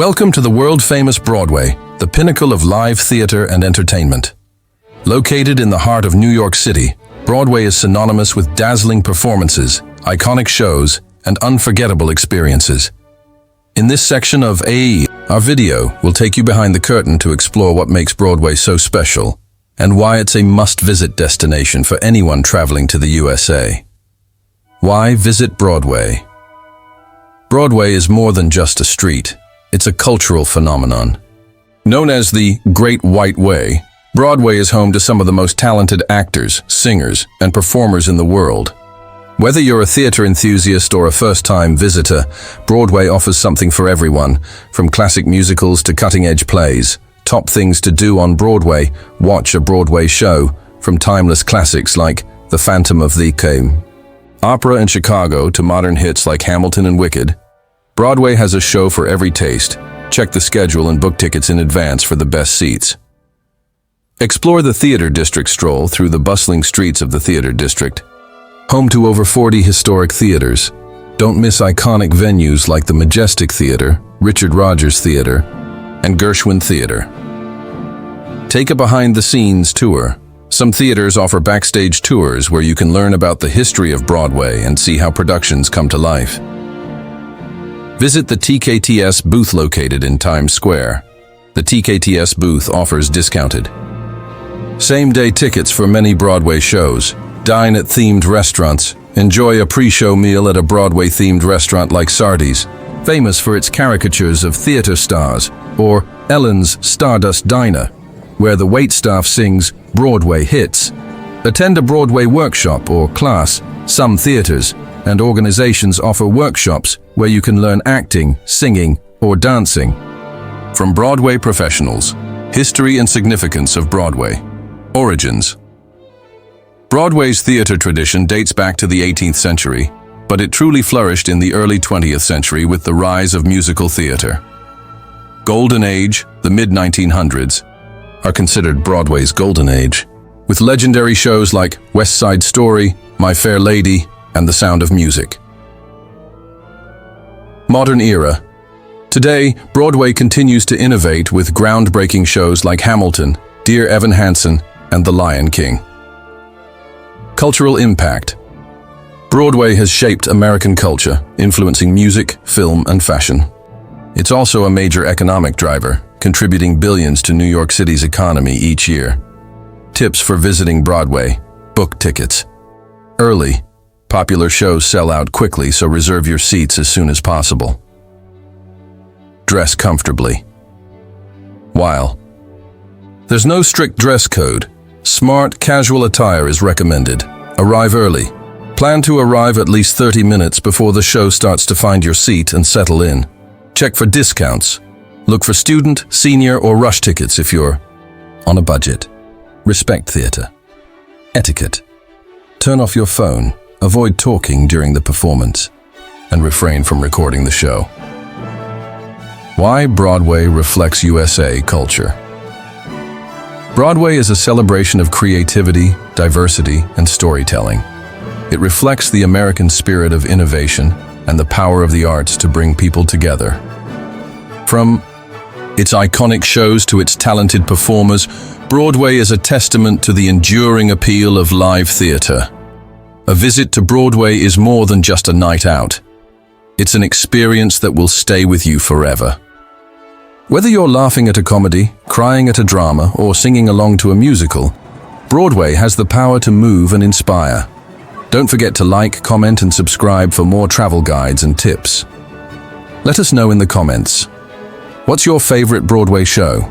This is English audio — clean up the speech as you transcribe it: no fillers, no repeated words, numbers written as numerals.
Welcome to the world-famous Broadway, the pinnacle of live theater and entertainment. Located in the heart of New York City, Broadway is synonymous with dazzling performances, iconic shows, and unforgettable experiences. In this section of AE, our video will take you behind the curtain to explore what makes Broadway so special and why it's a must-visit destination for anyone traveling to the USA. Why visit Broadway? Broadway is more than just a street. It's a cultural phenomenon. Known as the Great White Way, Broadway is home to some of the most talented actors, singers, and performers in the world. Whether you're a theater enthusiast or a first-time visitor, Broadway offers something for everyone, from classic musicals to cutting-edge plays. Top things to do on Broadway: watch a Broadway show, from timeless classics like The Phantom of the Opera in Chicago to modern hits like Hamilton and Wicked. Broadway has a show for every taste. Check the schedule and book tickets in advance for the best seats. Explore the Theater District. Stroll through the bustling streets of the Theater District. Home to over 40 historic theaters. Don't miss iconic venues like the Majestic Theater, Richard Rodgers Theater, and Gershwin Theater. Take a behind-the-scenes tour. Some theaters offer backstage tours where you can learn about the history of Broadway and see how productions come to life. Visit the TKTS booth located in Times Square. The TKTS booth offers discounted same-day tickets for many Broadway shows. Dine at themed restaurants. Enjoy a pre-show meal at a Broadway-themed restaurant like Sardi's, famous for its caricatures of theater stars, or Ellen's Stardust Diner, where the waitstaff sings Broadway hits. Attend a Broadway workshop or class. Some theaters and organizations offer workshops where you can learn acting, singing, or dancing. From Broadway professionals: history and significance of Broadway. Origins. Broadway's theater tradition dates back to the 18th century, but it truly flourished in the early 20th century with the rise of musical theater. Golden Age, the mid-1900s, are considered Broadway's golden age, with legendary shows like West Side Story, My Fair Lady, and The Sound of Music. Modern era. Today, Broadway continues to innovate with groundbreaking shows like Hamilton, Dear Evan Hansen, and The Lion King. Cultural impact. Broadway has shaped American culture, influencing music, film, and fashion. It's also a major economic driver, contributing billions to New York City's economy each year. Tips for visiting Broadway: book tickets early. Popular shows sell out quickly, so reserve your seats as soon as possible. Dress comfortably. While there's no strict dress code, smart, casual attire is recommended. Arrive early. Plan to arrive at least 30 minutes before the show starts to find your seat and settle in. Check for discounts. Look for student, senior, or rush tickets if you're on a budget. Respect theater. Etiquette. Turn off your phone. Avoid talking during the performance, and refrain from recording the show. Why Broadway reflects USA culture. Broadway is a celebration of creativity, diversity, and storytelling. It reflects the American spirit of innovation and the power of the arts to bring people together. From its iconic shows to its talented performers, Broadway is a testament to the enduring appeal of live theater. A visit to Broadway is more than just a night out. It's an experience that will stay with you forever. Whether you're laughing at a comedy, crying at a drama, or singing along to a musical, Broadway has the power to move and inspire. Don't forget to like, comment, and subscribe for more travel guides and tips. Let us know in the comments. What's your favorite Broadway show?